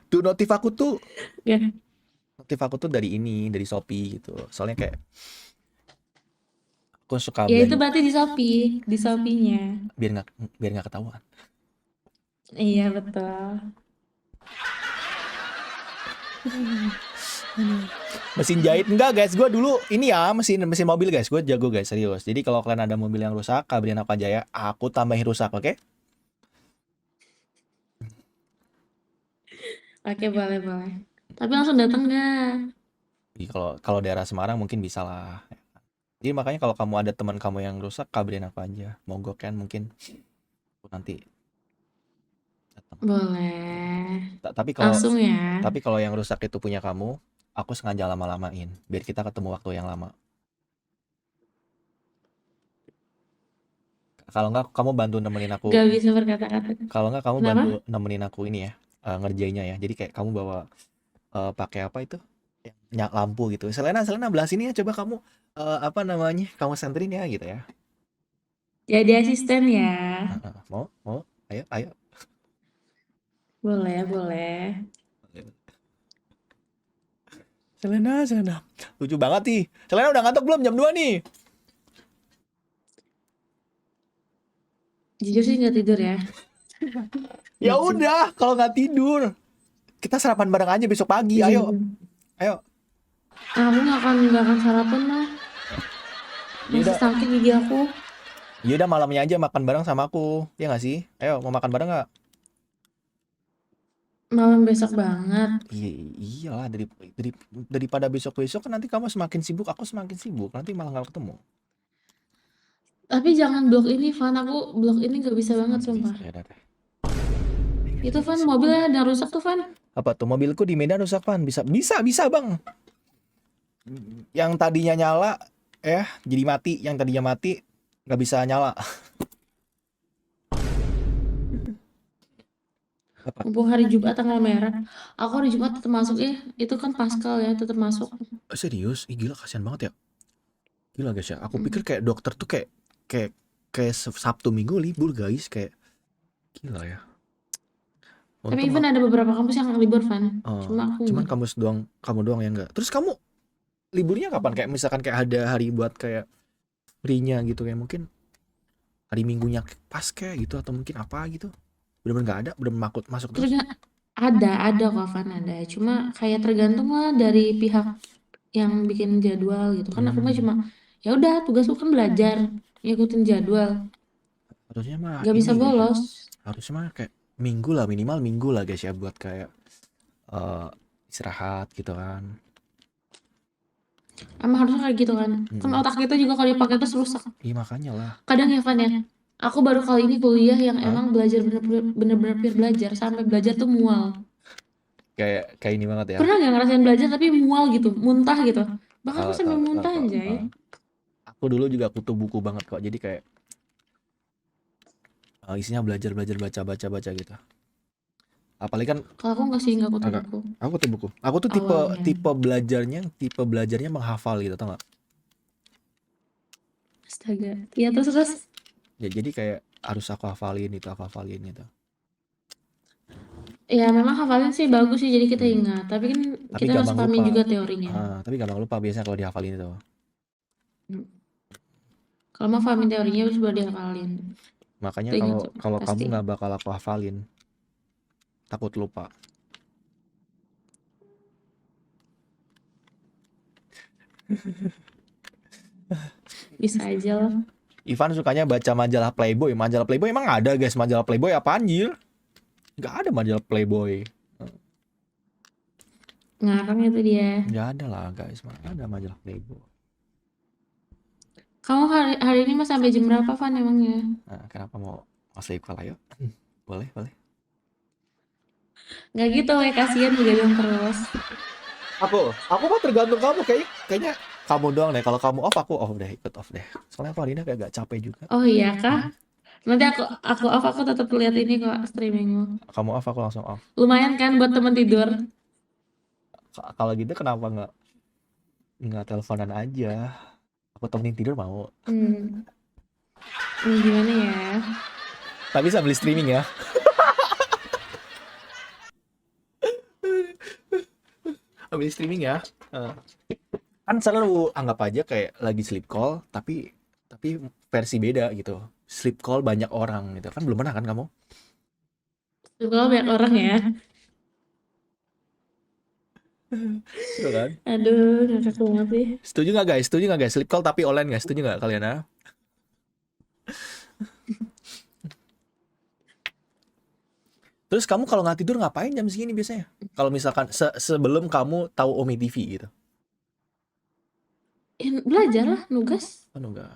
Tuh notif aku tuh Ya. dari dari Shopee gitu. Soalnya kayak aku suka Ya itu belanja berarti di Shopee-nya. biar nggak ketahuan. Iya betul. Mesin jahit enggak guys, gue dulu ini ya mesin mobil guys, gue jago guys serius. Jadi kalau kalian ada mobil yang rusak, kabarin aku aja ya, aku tambahin rusak, oke? Oke boleh boleh. Tapi langsung datang nggak? Jadi kalau daerah Semarang mungkin bisa lah. Jadi makanya kalau kamu ada teman kamu yang rusak, kabarin aku aja. Mogok kan mungkin aku nanti datang. Boleh. Tapi Langsung ya. kalau yang rusak itu punya kamu, aku sengaja lama-lamain biar kita ketemu waktu yang lama. Kalau enggak kamu bantu nemenin aku. Gak bisa berkata-kata. Kalau enggak kamu Kenapa? bantu nemenin aku ini ya, ngerjainnya ya. Jadi kayak kamu bawa pakai apa itu? Lampu gitu. Selena belah sini ya, coba kamu apa namanya? Kamu senterin ya gitu ya. Jadi asisten ya. Mau? Ayo. Boleh boleh. Selena. Lucu banget nih. Selena udah ngantuk belum? Jam 2 nih. Jujur sih nggak tidur ya. Ya udah, kalau nggak tidur, kita sarapan bareng aja besok pagi. Ayo. Aku nggak akan sarapan lah. Masih Yaudah. sakit gigi aku. Yaudah malamnya aja makan bareng sama aku. Ya nggak sih? Ayo mau makan bareng nggak? Malam besok banget. Iyalah daripada besok kan nanti kamu semakin sibuk, aku semakin sibuk. Nanti malah nggak ketemu. Tapi jangan blok ini, Van. Aku blok ini nggak bisa banget sumpah. Ya udah deh. Itu Van mobilnya ada rusak tuh Van. Apa tuh mobilku di Medan rusak Van? Bisa bang. Yang tadinya nyala jadi mati. Yang tadinya mati nggak bisa nyala. Mumpung hari Jumat tanggal merah. Aku hari Jumat tetap masuk ya. Itu kan Paskal ya, tetap masuk. Serius? Gila kasihan banget ya. Gila guys ya. Aku pikir kayak dokter tuh kayak Sabtu Minggu libur guys, kayak gila ya. Tapi even ada beberapa kampus yang libur Van. Cuman kamu doang yang enggak. Terus kamu liburnya kapan? Kayak misalkan kayak ada hari buat kayak free-nya gitu, kayak mungkin hari Minggunya pas kayak gitu, atau mungkin apa gitu. Bener-bener nggak ada, bener-bener masuk terus. Ada kok Van, ada. Cuma kayak tergantung lah dari pihak yang bikin jadwal gitu. Kan aku mah cuma ya udah tugasku kan belajar, ngikutin jadwal. Harusnya mah Gak bisa ini deh, bolos. harusnya mah kayak minggu lah, minimal minggu lah guys ya, buat kayak istirahat gitu kan. Emang harusnya kayak gitu kan. Kan otak kita juga kalau dipakai terus rusak. Iya makanya lah. Kadang ya Van ya, aku baru kali ini kuliah yang emang belajar bener-bener pure belajar, sampai belajar tuh mual. kayak ini banget ya. Pernah nggak ngerasain belajar tapi mual gitu, muntah gitu? Bahkan aku Tahu sampai tahu tahu muntah kok. anjay. Aku dulu juga kutu buku banget kok. Jadi kayak isinya belajar belajar baca baca baca gitu. Apalagi kan Kalau aku nggak sih, nggak kutu agak buku aku tuh buku. Aku tuh tipe awalnya. tipe belajarnya menghafal gitu tau gak? Astaga. Iya terus. Ya jadi kayak harus aku hafalin gitu. Ya memang hafalin sih bagus sih jadi kita Hmm. ingat. Tapi kan Tapi kita harus gampang pahamin lupa. juga teorinya. Tapi gampang lupa biasanya kalau dihafalin itu. Hmm. Kalau mau pahamin teorinya harus baru dihafalin. Makanya Itu ingat kalau kalau kamu pasti. nggak bakal aku hafalin, takut lupa. Bisa aja lah. Ivan sukanya baca majalah Playboy. Majalah Playboy emang ada guys, majalah Playboy apa anjir? Nggak ada majalah Playboy. Ngarang itu dia. Nggak ada lah guys, mana ada majalah Playboy. Kamu hari ini mau sampai jam berapa, Van emangnya? Nah, kenapa mau sleep call ayo? Boleh, boleh. Nggak gitu, kasihan begadang terus. Aku mah tergantung kamu kayaknya kamu doang deh. Kalau kamu off aku off deh, ikut off deh. Soalnya aku hari ini kayak agak capek juga. Oh iya kah? Nanti aku off, aku tetap lihat ini kok streamingmu. Kamu off aku langsung off. Lumayan kan buat temen tidur. Kalau gitu kenapa nggak teleponan aja? Aku temenin tidur mau. Hmm. Gimana ya? Tapi sambil streaming ya. Sambil streaming ya. Eh, Kan selalu anggap aja kayak lagi sleep call, tapi versi beda gitu. Sleep call banyak orang gitu. Kan belum pernah kan kamu? Kalau banyak orang ya. Seru kan? Aduh, ngakak banget sih. Setuju nggak guys? Setuju nggak guys? Sleep call tapi online nggak? Setuju nggak kalian ah? Terus kamu kalau nggak tidur ngapain jam segini biasanya? Kalau misalkan sebelum kamu tahu Omi TV gitu. Ya, belajar lah, nugas. Oh enggak.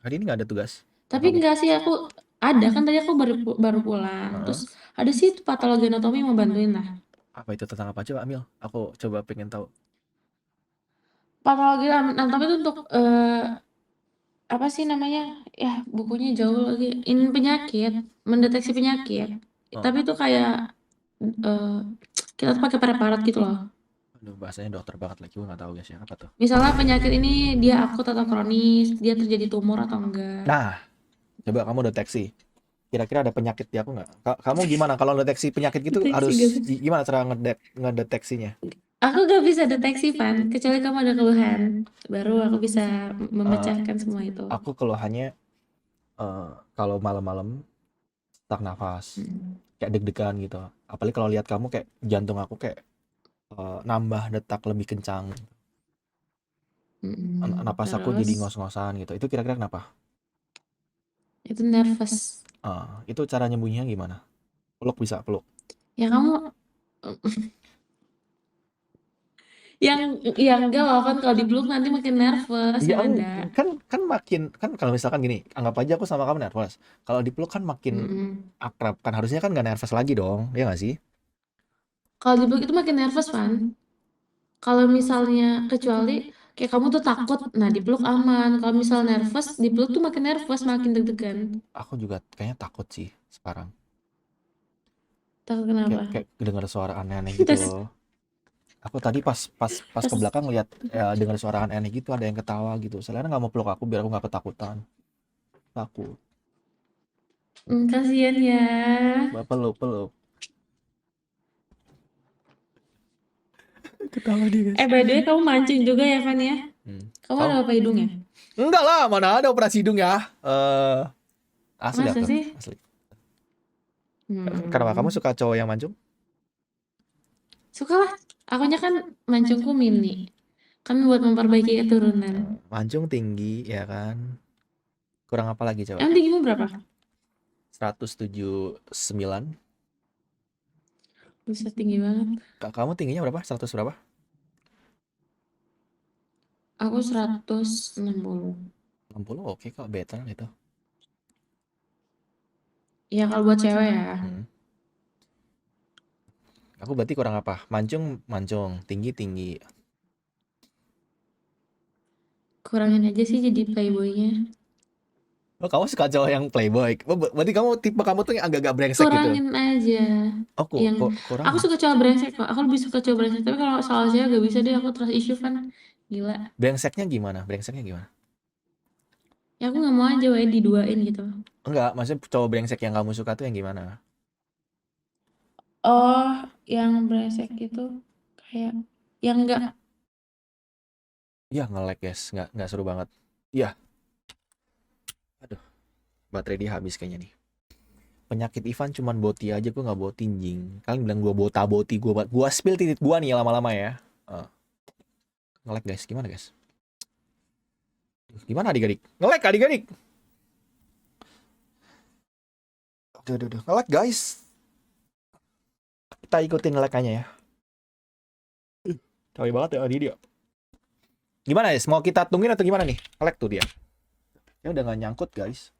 Hari ini nggak ada tugas. Tapi Kamu. enggak sih aku ada kan tadi aku baru pulang. Heeh. Terus ada sih patologi anatomi mau bantuin lah. Apa itu tentang apa coba Amil? Aku coba pengen tahu. Patologi anatomi itu untuk apa sih namanya? Ya, bukunya jauh lagi. Ini penyakit, mendeteksi penyakit. Oh. Tapi itu kayak kita tuh pakai preparat gitu loh. Aduh, bahasanya dokter banget lagi, gue nggak tahu guys ya apa tuh. Misalnya penyakit ini dia akut atau kronis, dia terjadi tumor atau enggak. Nah, coba kamu deteksi. Kira-kira ada penyakit di aku nggak? Kamu gimana kalau deteksi penyakit gitu Deteksi harus gak sih? gimana cara ngedeteksinya? Aku gak bisa deteksi, Van, kecuali kamu ada keluhan. Baru aku bisa memecahkan semua itu. Aku keluhannya kalau malam-malam sesak nafas, Hmm. kayak deg-degan gitu. Apalagi kalau lihat kamu kayak jantung aku kayak nambah detak lebih kencang. Napas aku jadi Terus ngos-ngosan gitu. Itu kira-kira kenapa? itu nervous. Itu cara nyembuhnya gimana? Peluk bisa peluk. Ya kamu yang enggak loh kan kalau dipeluk nanti makin nervous Iya yang ada. kan makin kan kalau misalkan gini, anggap aja aku sama kamu nervous. Kalau dipeluk kan makin akrab kan harusnya kan nggak nervous lagi dong, ya nggak sih? Kalau dipeluk itu makin nervous, Van. Kalau misalnya kecuali kayak kamu tuh takut, nah dipeluk aman. Kalau misal nervous, dipeluk tuh makin nervous, makin deg-degan. Aku juga kayaknya takut sih sekarang. Takut Kayak kenapa? dengar suara aneh-aneh gitu Terus loh. Aku tadi pas ke belakang lihat dengar suara aneh-aneh gitu, ada yang ketawa gitu. Selena nggak mau peluk aku biar aku nggak ketakutan. Takut. kasihan ya. Peluk. Ketawa dia guys. By the way, kamu mancing juga ya, Van ya? Kamu ada apa hidungnya? Enggak lah, mana ada operasi hidung ya. Asli Masa aku. sih? Asli. Kenapa kamu suka cowok yang mancung? Suka lah. Akunya kan mancungku mini. Kan buat memperbaiki keturunan. Mancung tinggi ya kan. Kurang apa lagi coba? Emang tinggimu berapa? 179. Buset, tinggi banget. Kamu tingginya berapa? 100 berapa? Aku 160. 60 oke kok, better gitu. Ya kalau buat cewek ya. Aku berarti kurang apa? Mancung, tinggi. Kurangin aja sih jadi playboynya. Oh, kamu suka cowok yang playboy. Oh, berarti tipe kamu tuh yang agak-agak brengsek gitu. Kurangin aja. Oh, Yang kurang. aku suka cowok brengsek kok. Aku lebih suka cowok brengsek. Tapi kalau soal cewek gak bisa deh. Aku trust issue kan. Gila. Brengseknya gimana? Brengseknya gimana? Ya aku gak mau aja wae diduain gitu. Enggak, maksudnya cowok brengsek yang kamu suka tuh yang gimana? Oh, yang brengsek gitu. Kayak yang enggak. Iya, nge-lag guys, nggak seru banget. Iya, aduh, baterai dia habis kayaknya nih. Penyakit Ivan cuman boti aja, gua nggak boti anjing. Kalian bilang gua boti, gua spill titik gua nih lama-lama ya. Nge-lag guys, gimana guys? Gimana adik-adik? Nge-lag adik-adik. Aduh, nge-lag guys. Kita ikutin lag-nya ya. Capek banget ya dia. Gimana ya? Mau kita tungguin atau gimana nih? Nge-lag tuh dia. Ya udah nggak nyangkut guys.